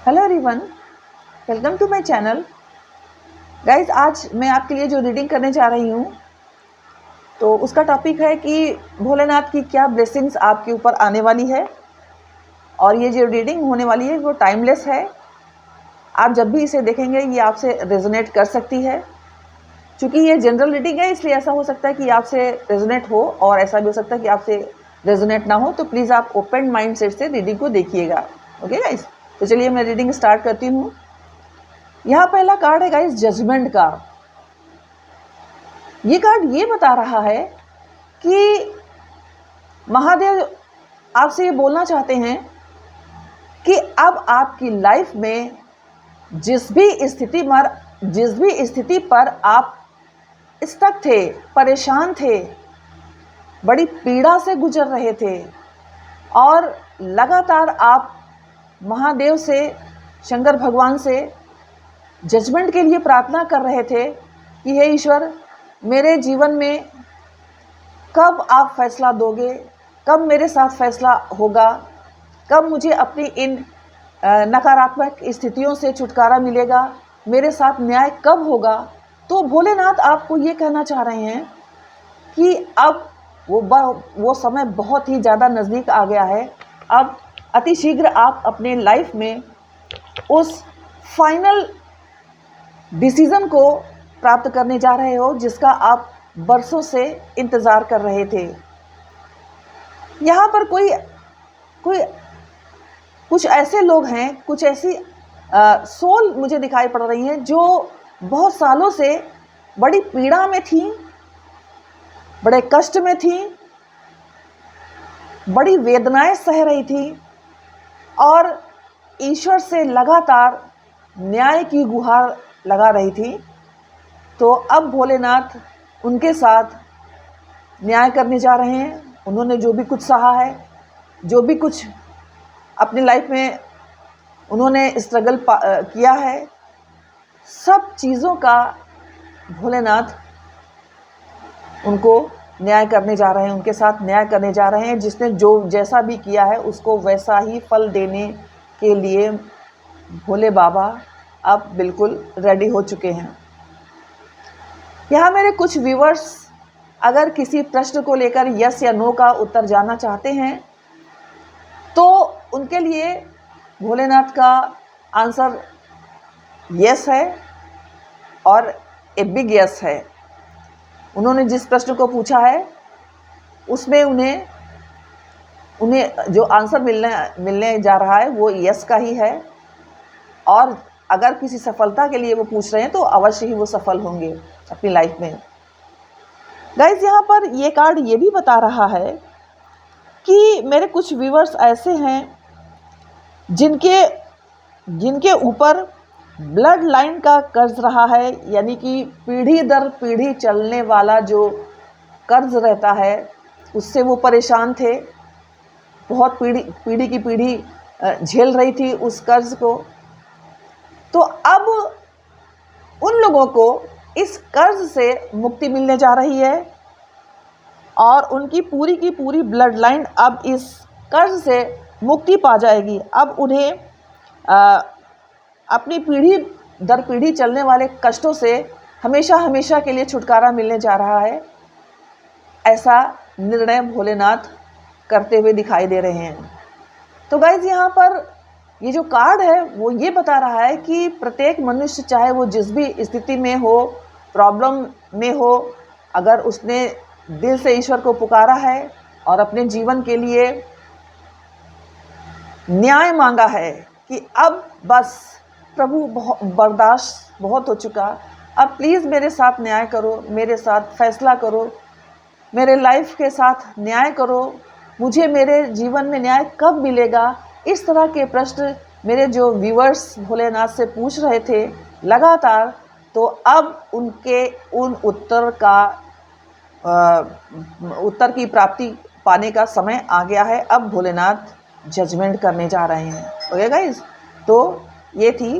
Hello everyone, welcome to my channel. Guys, आज मैं आपके लिए जो रीडिंग करने जा रही हूँ तो उसका टॉपिक है कि भोलेनाथ की क्या ब्लेसिंग्स आपके ऊपर आने वाली है। और ये जो रीडिंग होने वाली है वो टाइमलेस है। आप जब भी इसे देखेंगे ये आपसे रेजोनेट कर सकती है। चूँकि ये जनरल रीडिंग है इसलिए ऐसा हो सकता है कि आपसे रेजोनेट हो और ऐसा भी हो सकता है कि आपसे रेजोनेट ना हो। तो प्लीज़ आप ओपन माइंड सेट से रीडिंग को देखिएगा। ओके गाइस, तो चलिए मैं रीडिंग स्टार्ट करती हूँ। यहाँ पहला कार्ड है गाइस, जजमेंट का। ये कार्ड ये बता रहा है कि महादेव आपसे ये बोलना चाहते हैं कि अब आपकी लाइफ में जिस भी स्थिति पर आप स्टक थे, परेशान थे, बड़ी पीड़ा से गुजर रहे थे और लगातार आप महादेव से, शंकर भगवान से जजमेंट के लिए प्रार्थना कर रहे थे कि हे ईश्वर, मेरे जीवन में कब आप फैसला दोगे, कब मेरे साथ फैसला होगा, कब मुझे अपनी इन नकारात्मक स्थितियों से छुटकारा मिलेगा, मेरे साथ न्याय कब होगा। तो भोलेनाथ आपको ये कहना चाह रहे हैं कि अब वो समय बहुत ही ज़्यादा नज़दीक आ गया है। अब अतिशीघ्र आप अपने लाइफ में उस फाइनल डिसीज़न को प्राप्त करने जा रहे हो जिसका आप बरसों से इंतज़ार कर रहे थे। यहाँ पर कुछ ऐसे लोग हैं, कुछ ऐसी सोल मुझे दिखाई पड़ रही हैं जो बहुत सालों से बड़ी पीड़ा में थी, बड़े कष्ट में थी, बड़ी वेदनाएं सह रही थी और ईश्वर से लगातार न्याय की गुहार लगा रही थी। तो अब भोलेनाथ उनके साथ न्याय करने जा रहे हैं। उन्होंने जो भी कुछ सहा है, जो भी कुछ अपनी लाइफ में उन्होंने स्ट्रगल किया है, सब चीज़ों का भोलेनाथ उनको न्याय करने जा रहे हैं, उनके साथ न्याय करने जा रहे हैं। जिसने जो जैसा भी किया है उसको वैसा ही फल देने के लिए भोले बाबा अब बिल्कुल रेडी हो चुके हैं। यहाँ मेरे कुछ व्यूअर्स अगर किसी प्रश्न को लेकर यस या नो का उत्तर जानना चाहते हैं तो उनके लिए भोलेनाथ का आंसर यस है और ए बिग यस है। उन्होंने जिस प्रश्न को पूछा है उसमें उन्हें जो आंसर मिलने जा रहा है वो यस का ही है। और अगर किसी सफलता के लिए वो पूछ रहे हैं तो अवश्य ही वो सफल होंगे अपनी लाइफ में। गाइस, यहाँ पर ये कार्ड ये भी बता रहा है कि मेरे कुछ व्यूअर्स ऐसे हैं जिनके ऊपर ब्लड लाइन का कर्ज रहा है, यानी कि पीढ़ी दर पीढ़ी चलने वाला जो कर्ज रहता है उससे वो परेशान थे। बहुत पीढ़ी की पीढ़ी झेल रही थी उस कर्ज को। तो अब उन लोगों को इस कर्ज से मुक्ति मिलने जा रही है और उनकी पूरी की पूरी ब्लड लाइन अब इस कर्ज से मुक्ति पा जाएगी। अब उन्हें अपनी पीढ़ी दर पीढ़ी चलने वाले कष्टों से हमेशा हमेशा के लिए छुटकारा मिलने जा रहा है। ऐसा निर्णय भोलेनाथ करते हुए दिखाई दे रहे हैं। तो गाइज, यहाँ पर ये जो कार्ड है वो ये बता रहा है कि प्रत्येक मनुष्य, चाहे वो जिस भी स्थिति में हो, प्रॉब्लम में हो, अगर उसने दिल से ईश्वर को पुकारा है और अपने जीवन के लिए न्याय मांगा है कि अब बस प्रभु बर्दाश्त बहुत हो चुका, अब प्लीज़ मेरे साथ न्याय करो, मेरे साथ फैसला करो, मेरे लाइफ के साथ न्याय करो, मुझे मेरे जीवन में न्याय कब मिलेगा। इस तरह के प्रश्न मेरे जो व्यूअर्स भोलेनाथ से पूछ रहे थे लगातार, तो अब उनके उन उत्तर की प्राप्ति पाने का समय आ गया है। अब भोलेनाथ जजमेंट करने जा रहे हैं। ओके गाइस, तो ये थी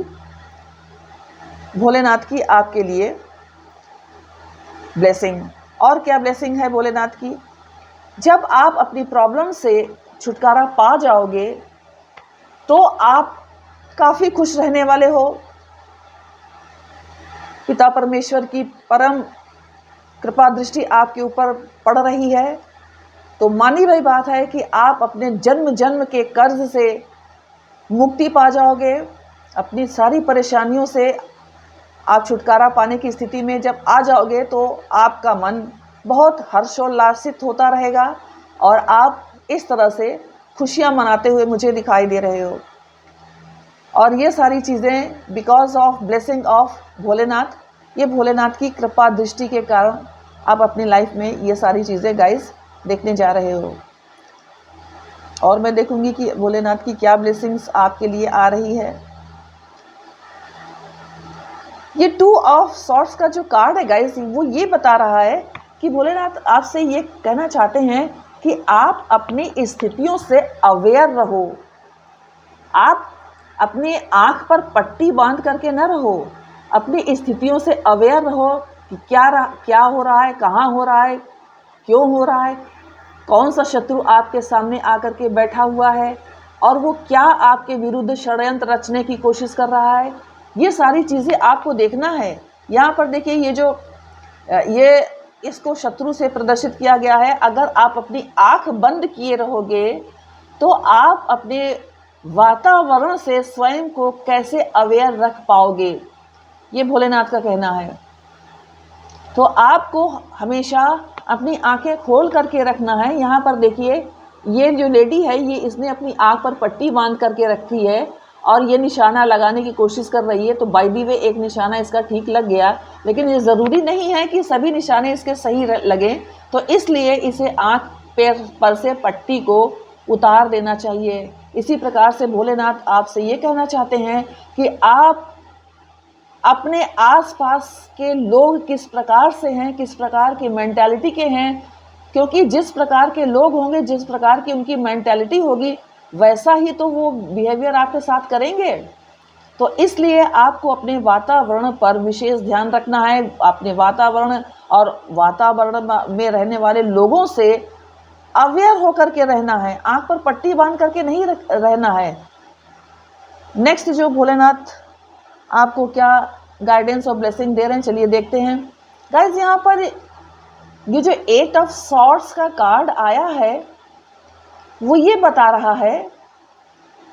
भोलेनाथ की आपके लिए ब्लेसिंग। और क्या ब्लेसिंग है भोलेनाथ की? जब आप अपनी प्रॉब्लम से छुटकारा पा जाओगे तो आप काफ़ी खुश रहने वाले हो। पिता परमेश्वर की परम कृपा दृष्टि आपके ऊपर पड़ रही है। तो मानी वही बात है कि आप अपने जन्म जन्म के कर्ज से मुक्ति पा जाओगे। अपनी सारी परेशानियों से आप छुटकारा पाने की स्थिति में जब आ जाओगे तो आपका मन बहुत हर्षोल्लासित होता रहेगा और आप इस तरह से खुशियां मनाते हुए मुझे दिखाई दे रहे हो। और ये सारी चीज़ें because of blessing of Bholenath, ये भोलेनाथ की कृपा दृष्टि के कारण आप अपनी लाइफ में ये सारी चीज़ें गाइस देखने जा रहे हो। और मैं देखूंगी कि भोलेनाथ की क्या ब्लेसिंग्स आपके लिए आ रही है। ये 2 ऑफ सॉर्ट्स का जो कार्ड है गाइस, वो ये बता रहा है कि भोलेनाथ आपसे ये कहना चाहते हैं कि आप अपनी स्थितियों से अवेयर रहो। आप अपनी आंख पर पट्टी बांध करके न रहो, अपनी स्थितियों से अवेयर रहो कि क्या हो रहा है, कहाँ हो रहा है, क्यों हो रहा है, कौन सा शत्रु आपके सामने आकर के बैठा हुआ है और वो क्या आपके विरुद्ध षड्यंत्र रचने की कोशिश कर रहा है। ये सारी चीज़ें आपको देखना है। यहाँ पर देखिए ये इसको शत्रु से प्रदर्शित किया गया है। अगर आप अपनी आंख बंद किए रहोगे तो आप अपने वातावरण से स्वयं को कैसे अवेयर रख पाओगे, ये भोलेनाथ का कहना है। तो आपको हमेशा अपनी आंखें खोल करके रखना है। यहाँ पर देखिए ये जो लेडी है, ये इसने अपनी आंख पर पट्टी बांध करके रखी है और ये निशाना लगाने की कोशिश कर रही है। तो बाय द वे एक निशाना इसका ठीक लग गया, लेकिन ये ज़रूरी नहीं है कि सभी निशाने इसके सही लगे। तो इसलिए इसे आंख पर से पट्टी को उतार देना चाहिए। इसी प्रकार से भोलेनाथ आपसे ये कहना चाहते हैं कि आप अपने आसपास के लोग किस प्रकार से हैं, किस प्रकार की मेंटालिटी के हैं, क्योंकि जिस प्रकार के लोग होंगे, जिस प्रकार की उनकी मेंटालिटी होगी, वैसा ही तो वो बिहेवियर आपके साथ करेंगे। तो इसलिए आपको अपने वातावरण पर विशेष ध्यान रखना है। अपने वातावरण और वातावरण में रहने वाले लोगों से अवेयर होकर के रहना है, आंख पर पट्टी बांध करके नहीं रहना है। नेक्स्ट जो भोलेनाथ आपको क्या गाइडेंस और ब्लेसिंग दे रहे हैं, चलिए देखते हैं। गाइस यहाँ पर ये जो 8 ऑफ सॉर्ड्स का कार्ड आया है, वो ये बता रहा है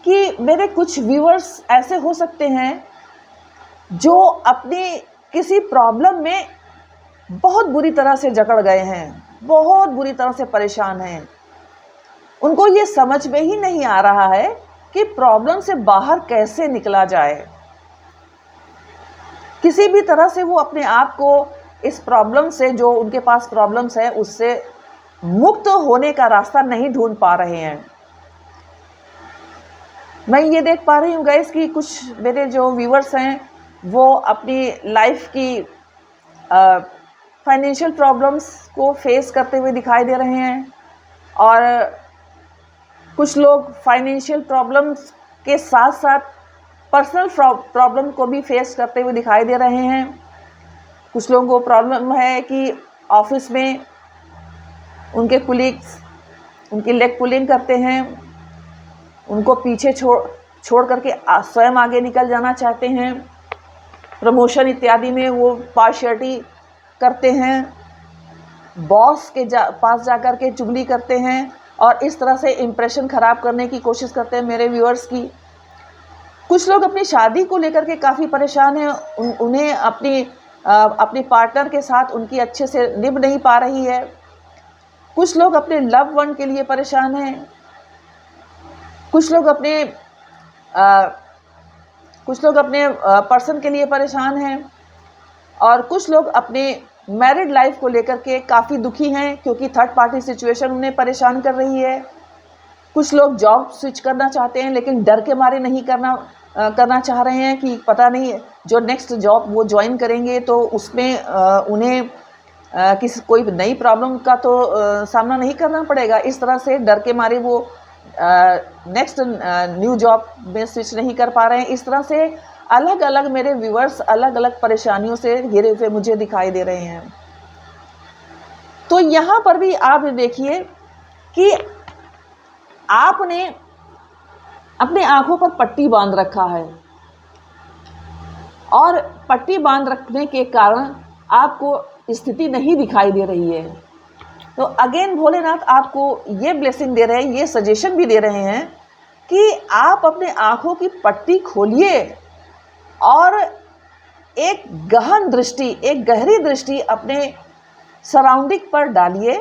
कि मेरे कुछ व्यूअर्स ऐसे हो सकते हैं जो अपनी किसी प्रॉब्लम में बहुत बुरी तरह से जकड़ गए हैं, बहुत बुरी तरह से परेशान हैं। उनको ये समझ में ही नहीं आ रहा है कि प्रॉब्लम से बाहर कैसे निकला जाए। किसी भी तरह से वो अपने आप को इस प्रॉब्लम से, जो उनके पास प्रॉब्लम्स है, उससे मुक्त होने का रास्ता नहीं ढूंढ पा रहे हैं। मैं ये देख पा रही हूँ गाइस कि कुछ मेरे जो व्यूअर्स हैं वो अपनी लाइफ की फाइनेंशियल प्रॉब्लम्स को फेस करते हुए दिखाई दे रहे हैं और कुछ लोग फाइनेंशियल प्रॉब्लम्स के साथ साथ पर्सनल प्रॉब्लम को भी फेस करते हुए दिखाई दे रहे हैं। कुछ लोगों को प्रॉब्लम है कि ऑफिस में उनके कुलीग्स उनकी लेग पुलिंग करते हैं, उनको पीछे छोड़ करके स्वयं आगे निकल जाना चाहते हैं। प्रमोशन इत्यादि में वो पार्शियलिटी करते हैं, बॉस के पास जाकर के चुगली करते हैं और इस तरह से इम्प्रेशन ख़राब करने की कोशिश करते हैं मेरे व्यूअर्स की। कुछ लोग अपनी शादी को लेकर के काफ़ी परेशान हैं, उन्हें अपनी पार्टनर के साथ उनकी अच्छे से निभ नहीं पा रही है। कुछ लोग अपने लव वन के लिए परेशान हैं, कुछ लोग अपने पर्सन के लिए परेशान हैं और कुछ लोग अपने मैरिड लाइफ को लेकर के काफ़ी दुखी हैं क्योंकि थर्ड पार्टी सिचुएशन उन्हें परेशान कर रही है। कुछ लोग जॉब स्विच करना चाहते हैं लेकिन डर के मारे नहीं करना चाह रहे हैं कि पता नहीं जो नेक्स्ट जॉब वो ज्वाइन करेंगे तो उसमें उन्हें कोई नई प्रॉब्लम का तो सामना नहीं करना पड़ेगा। इस तरह से डर के मारे वो नेक्स्ट न्यू जॉब में स्विच नहीं कर पा रहे हैं। इस तरह से अलग अलग मेरे व्यूअर्स अलग अलग परेशानियों से घिरे हुए मुझे दिखाई दे रहे हैं। तो यहाँ पर भी आप देखिए कि आपने अपने आंखों पर पट्टी बांध रखा है और पट्टी बांध रखने के कारण आपको स्थिति नहीं दिखाई दे रही है। तो अगेन भोलेनाथ आपको ये ब्लेसिंग दे रहे हैं, ये सजेशन भी दे रहे हैं कि आप अपने आंखों की पट्टी खोलिए और एक गहन दृष्टि, एक गहरी दृष्टि अपने सराउंडिंग पर डालिए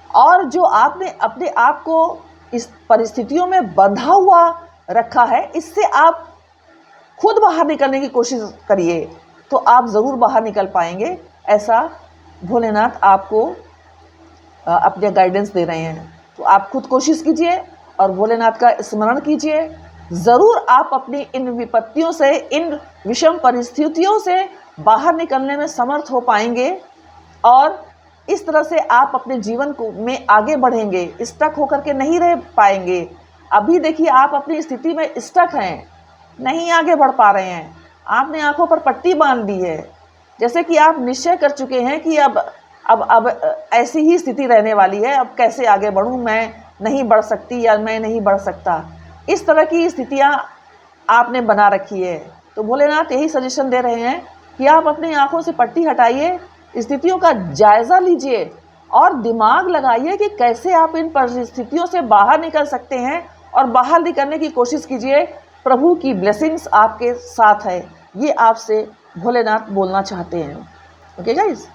और जो आपने अपने आप को इस परिस्थितियों में बंधा हुआ रखा है, इससे आप खुद बाहर निकलने की कोशिश करिए, तो आप ज़रूर बाहर निकल पाएंगे। ऐसा भोलेनाथ आपको अपने गाइडेंस दे रहे हैं। तो आप खुद कोशिश कीजिए और भोलेनाथ का स्मरण कीजिए। ज़रूर आप अपनी इन विपत्तियों से, इन विषम परिस्थितियों से बाहर निकलने में समर्थ हो पाएंगे और इस तरह से आप अपने जीवन को में आगे बढ़ेंगे, स्टक होकर के नहीं रह पाएंगे। अभी देखिए आप अपनी स्थिति में स्टक हैं, नहीं आगे बढ़ पा रहे हैं, आपने आंखों पर पट्टी बांध दी है, जैसे कि आप निश्चय कर चुके हैं कि अब ऐसी ही स्थिति रहने वाली है, अब कैसे आगे बढ़ूं, मैं नहीं बढ़ सकती या मैं नहीं बढ़ सकता, इस तरह की स्थितियां आपने बना रखी है। तो भोलेनाथ यही सजेशन दे रहे हैं कि आप अपनी आंखों से पट्टी हटाइए, स्थितियों का जायज़ा लीजिए और दिमाग लगाइए कि कैसे आप इन परिस्थितियों से बाहर निकल सकते हैं और बाहर निकलने की कोशिश कीजिए। प्रभु की ब्लेसिंग्स आपके साथ है, ये आपसे भोलेनाथ बोलना चाहते हैं। ओके गाइस,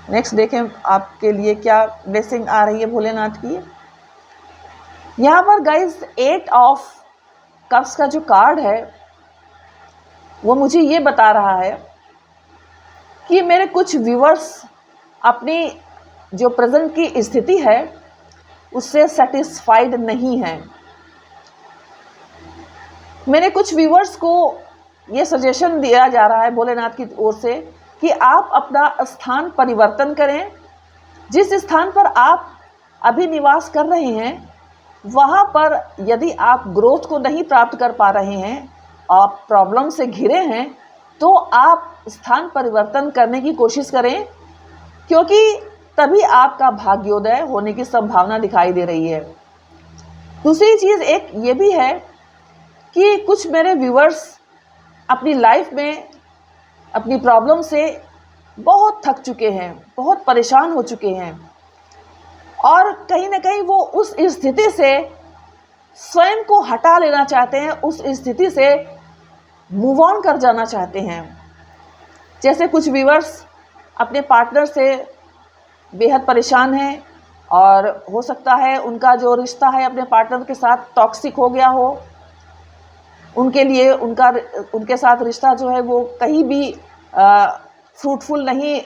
नेक्स्ट देखें आपके लिए क्या ब्लेसिंग आ रही है भोलेनाथ की। यहाँ पर गाइस 8 ऑफ कप्स का जो कार्ड है वो मुझे ये बता रहा है कि मेरे कुछ व्यूअर्स अपनी जो प्रेजेंट की स्थिति है उससे सेटिस्फाइड नहीं हैं। मेरे कुछ व्यूअर्स को ये सजेशन दिया जा रहा है भोलेनाथ की ओर से कि आप अपना स्थान परिवर्तन करें। जिस स्थान पर आप अभी निवास कर रहे हैं वहाँ पर यदि आप ग्रोथ को नहीं प्राप्त कर पा रहे हैं, आप प्रॉब्लम से घिरे हैं, तो आप स्थान परिवर्तन करने की कोशिश करें, क्योंकि तभी आपका भाग्योदय होने की संभावना दिखाई दे रही है। दूसरी चीज़ एक ये भी है कि कुछ मेरे व्यूअर्स अपनी लाइफ में अपनी प्रॉब्लम से बहुत थक चुके हैं, बहुत परेशान हो चुके हैं और कहीं ना कहीं वो उस स्थिति से स्वयं को हटा लेना चाहते हैं, उस स्थिति से मूव ऑन कर जाना चाहते हैं। जैसे कुछ व्यूअर्स अपने पार्टनर से बेहद परेशान हैं और हो सकता है उनका जो रिश्ता है अपने पार्टनर के साथ टॉक्सिक हो गया हो, उनके लिए उनके साथ रिश्ता जो है वो कहीं भी फ्रूटफुल नहीं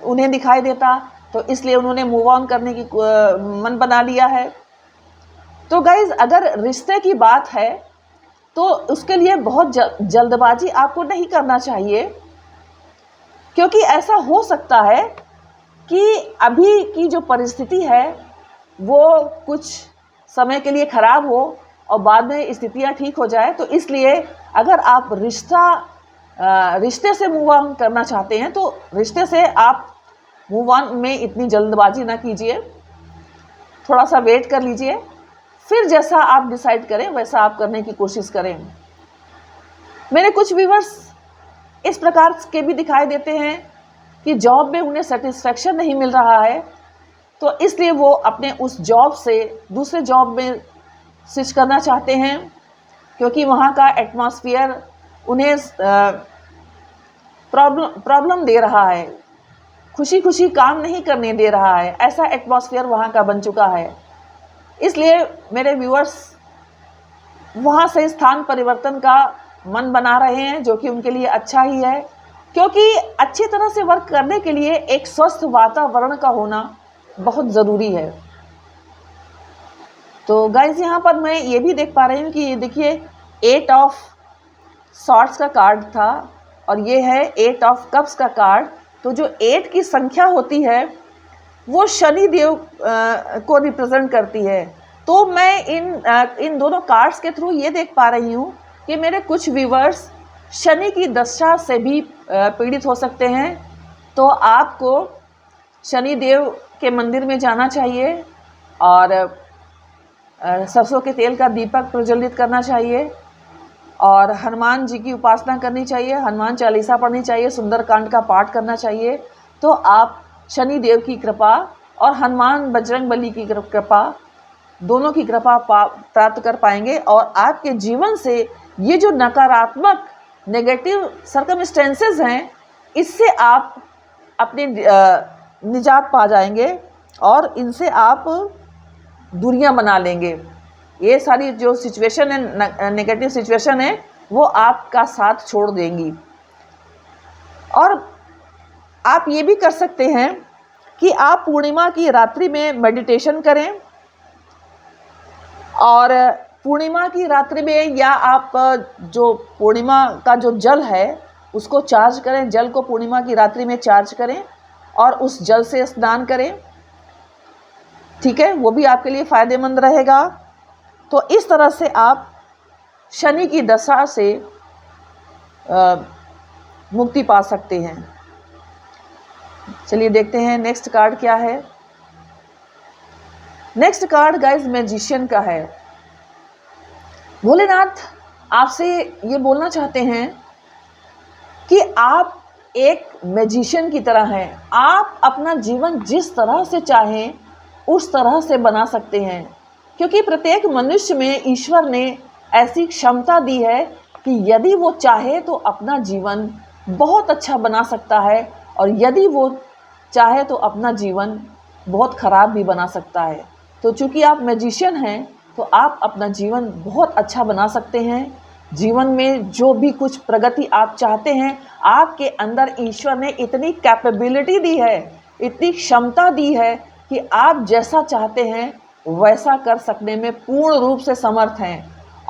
उन्हें दिखाई देता, तो इसलिए उन्होंने मूव ऑन करने की मन बना लिया है। तो गाइज़, अगर रिश्ते की बात है तो उसके लिए बहुत जल्दबाजी आपको नहीं करना चाहिए, क्योंकि ऐसा हो सकता है कि अभी की जो परिस्थिति है वो कुछ समय के लिए ख़राब हो और बाद में स्थितियाँ ठीक हो जाए। तो इसलिए अगर आप रिश्ते से मूव ऑन करना चाहते हैं तो रिश्ते से आप मूव ऑन में इतनी जल्दबाजी ना कीजिए, थोड़ा सा वेट कर लीजिए, फिर जैसा आप डिसाइड करें वैसा आप करने की कोशिश करें। मेरे कुछ व्यूअर्स इस प्रकार के भी दिखाई देते हैं कि जॉब में उन्हें सेटिस्फैक्शन नहीं मिल रहा है, तो इसलिए वो अपने उस जॉब से दूसरे जॉब में स्विच करना चाहते हैं, क्योंकि वहाँ का एटमॉस्फेयर उन्हें प्रॉब्लम दे रहा है, खुशी खुशी काम नहीं करने दे रहा है, ऐसा एटमॉस्फेयर वहाँ का बन चुका है। इसलिए मेरे व्यूअर्स वहाँ से स्थान परिवर्तन का मन बना रहे हैं, जो कि उनके लिए अच्छा ही है, क्योंकि अच्छी तरह से वर्क करने के लिए एक स्वस्थ वातावरण का होना बहुत ज़रूरी है। तो गाइज, यहाँ पर मैं ये भी देख पा रही हूँ कि ये देखिए 8 ऑफ सॉर्ड्स का कार्ड था और ये है 8 ऑफ कप्स का कार्ड। तो जो 8 की संख्या होती है वो शनि देव को रिप्रेजेंट करती है। तो मैं इन दोनों कार्ड्स के थ्रू ये देख पा रही हूँ कि मेरे कुछ व्यूवर्स शनि की दशा से भी पीड़ित हो सकते हैं। तो आपको शनि देव के मंदिर में जाना चाहिए और सरसों के तेल का दीपक प्रज्वलित करना चाहिए और हनुमान जी की उपासना करनी चाहिए, हनुमान चालीसा पढ़नी चाहिए, सुंदरकांड का पाठ करना चाहिए। तो आप शनि देव की कृपा और हनुमान बजरंगबली की कृपा, दोनों की कृपा प्राप्त कर पाएंगे और आपके जीवन से ये जो नकारात्मक नेगेटिव सर्कमस्टेंसेस हैं, इससे आप अपनी निजात पा जाएंगे और इनसे आप दूरियां बना लेंगे। ये सारी जो सिचुएशन है, नेगेटिव सिचुएशन है, वो आपका साथ छोड़ देंगी। और आप ये भी कर सकते हैं कि आप पूर्णिमा की रात्रि में मेडिटेशन करें और पूर्णिमा की रात्रि में या आप जो पूर्णिमा का जो जल है उसको चार्ज करें, जल को पूर्णिमा की रात्रि में चार्ज करें और उस जल से स्नान करें, ठीक है, वो भी आपके लिए फ़ायदेमंद रहेगा। तो इस तरह से आप शनि की दशा से मुक्ति पा सकते हैं। चलिए देखते हैं नेक्स्ट कार्ड क्या है। नेक्स्ट कार्ड गाइस मैजिशियन का है। भोलेनाथ आपसे ये बोलना चाहते हैं कि आप एक मैजिशियन की तरह हैं। आप अपना जीवन जिस तरह से चाहें उस तरह से बना सकते हैं, क्योंकि प्रत्येक मनुष्य में ईश्वर ने ऐसी क्षमता दी है कि यदि वो चाहे तो अपना जीवन बहुत अच्छा बना सकता है और यदि वो चाहे तो अपना जीवन बहुत ख़राब भी बना सकता है। तो चूँकि आप मैजिशियन हैं तो आप अपना जीवन बहुत अच्छा बना सकते हैं। जीवन में जो भी कुछ प्रगति आप चाहते हैं, आपके अंदर ईश्वर ने इतनी कैपेबिलिटी दी है, इतनी क्षमता दी है कि आप जैसा चाहते हैं वैसा कर सकने में पूर्ण रूप से समर्थ हैं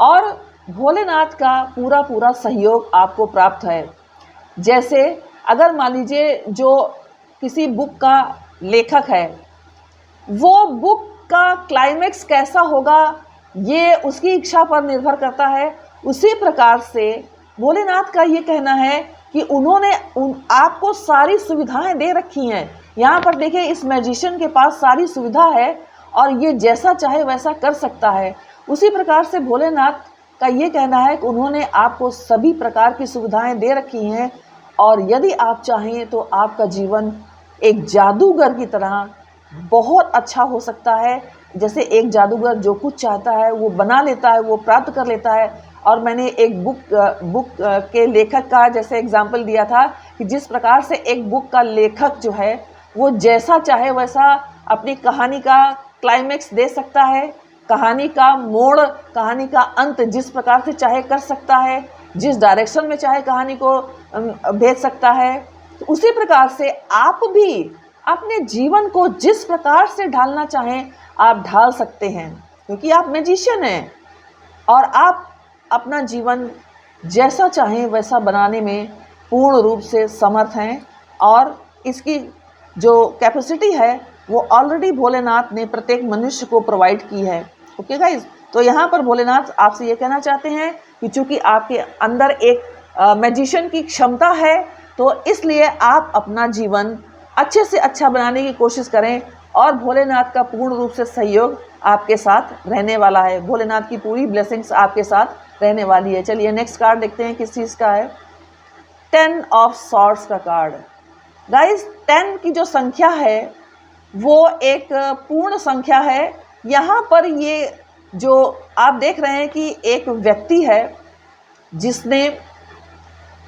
और भोलेनाथ का पूरा सहयोग आपको प्राप्त है। जैसे अगर मान लीजिए जो किसी बुक का लेखक है, वो बुक का क्लाइमेक्स कैसा होगा ये उसकी इच्छा पर निर्भर करता है। उसी प्रकार से भोलेनाथ का ये कहना है कि उन्होंने आपको सारी सुविधाएं दे रखी हैं। यहाँ पर देखिए इस मैजिशियन के पास सारी सुविधा है और ये जैसा चाहे वैसा कर सकता है। उसी प्रकार से भोलेनाथ का ये कहना है कि उन्होंने आपको सभी प्रकार की सुविधाएं दे रखी हैं और यदि आप चाहें तो आपका जीवन एक जादूगर की तरह बहुत अच्छा हो सकता है। जैसे एक जादूगर जो कुछ चाहता है वो बना लेता है, वो प्राप्त कर लेता है। और मैंने एक बुक के लेखक का जैसे एग्जाम्पल दिया था कि जिस प्रकार से एक बुक का लेखक जो है वो जैसा चाहे वैसा अपनी कहानी का क्लाइमेक्स दे सकता है, कहानी का मोड़, कहानी का अंत जिस प्रकार से चाहे कर सकता है, जिस डायरेक्शन में चाहे कहानी को भेज सकता है। तो उसी प्रकार से आप भी अपने जीवन को जिस प्रकार से ढालना चाहें आप ढाल सकते हैं, क्योंकि आप मैजिशियन हैं और आप अपना जीवन जैसा चाहें वैसा बनाने में पूर्ण रूप से समर्थ हैं और इसकी जो कैपेसिटी है वो ऑलरेडी भोलेनाथ ने प्रत्येक मनुष्य को प्रोवाइड की है। ओके गाइज, तो यहाँ पर भोलेनाथ आपसे ये कहना चाहते हैं कि चूँकि आपके अंदर एक मैजिशियन की क्षमता है तो इसलिए आप अपना जीवन अच्छे से अच्छा बनाने की कोशिश करें और भोलेनाथ का पूर्ण रूप से सहयोग आपके साथ रहने वाला है। भोलेनाथ की पूरी ब्लेसिंग्स आपके साथ रहने वाली है। चलिए नेक्स्ट कार्ड देखते हैं किस चीज़ का है। 10 ऑफ सॉर्ड्स का कार्ड। गाइस 10 की जो संख्या है वो एक पूर्ण संख्या है। यहाँ पर ये जो आप देख रहे हैं कि एक व्यक्ति है जिसने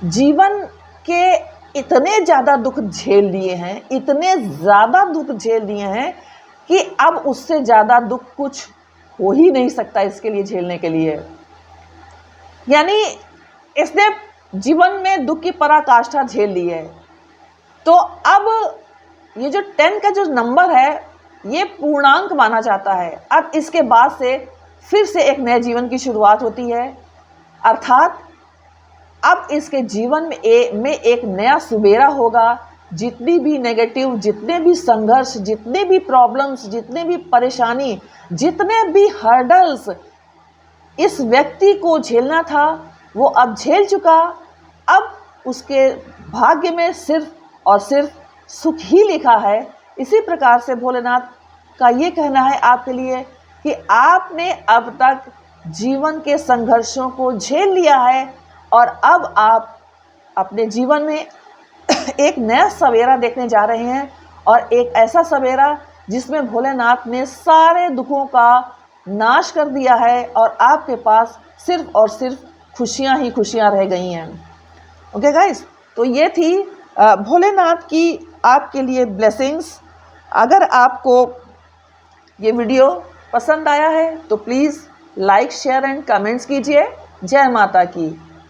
जीवन के इतने ज़्यादा दुख झेल लिए हैं, इतने ज़्यादा दुख झेल लिए हैं कि अब उससे ज़्यादा दुख कुछ हो ही नहीं सकता इसके लिए, झेलने के लिए। यानी इसने जीवन में दुख की पराकाष्ठा झेल ली है। तो अब ये जो 10 का जो नंबर है ये पूर्णांक माना जाता है। अब इसके बाद से फिर से एक नए जीवन की शुरुआत होती है, अर्थात अब इसके जीवन में एक नया सुबेरा होगा। जितनी भी नेगेटिव, जितने भी संघर्ष, जितने भी प्रॉब्लम्स, जितने भी परेशानी, जितने भी हर्डल्स इस व्यक्ति को झेलना था वो अब झेल चुका। अब उसके भाग्य में सिर्फ और सिर्फ सुख ही लिखा है। इसी प्रकार से भोलेनाथ का ये कहना है आपके लिए कि आपने अब तक जीवन के संघर्षों को झेल लिया है और अब आप अपने जीवन में एक नया सवेरा देखने जा रहे हैं, और एक ऐसा सवेरा जिसमें भोलेनाथ ने सारे दुखों का नाश कर दिया है और आपके पास सिर्फ और सिर्फ खुशियां ही खुशियां रह गई हैं। ओके गाइस, तो ये थी भोलेनाथ की आपके लिए ब्लेसिंग्स। अगर आपको ये वीडियो पसंद आया है तो please like, share and comments कीजिए। जय माता की।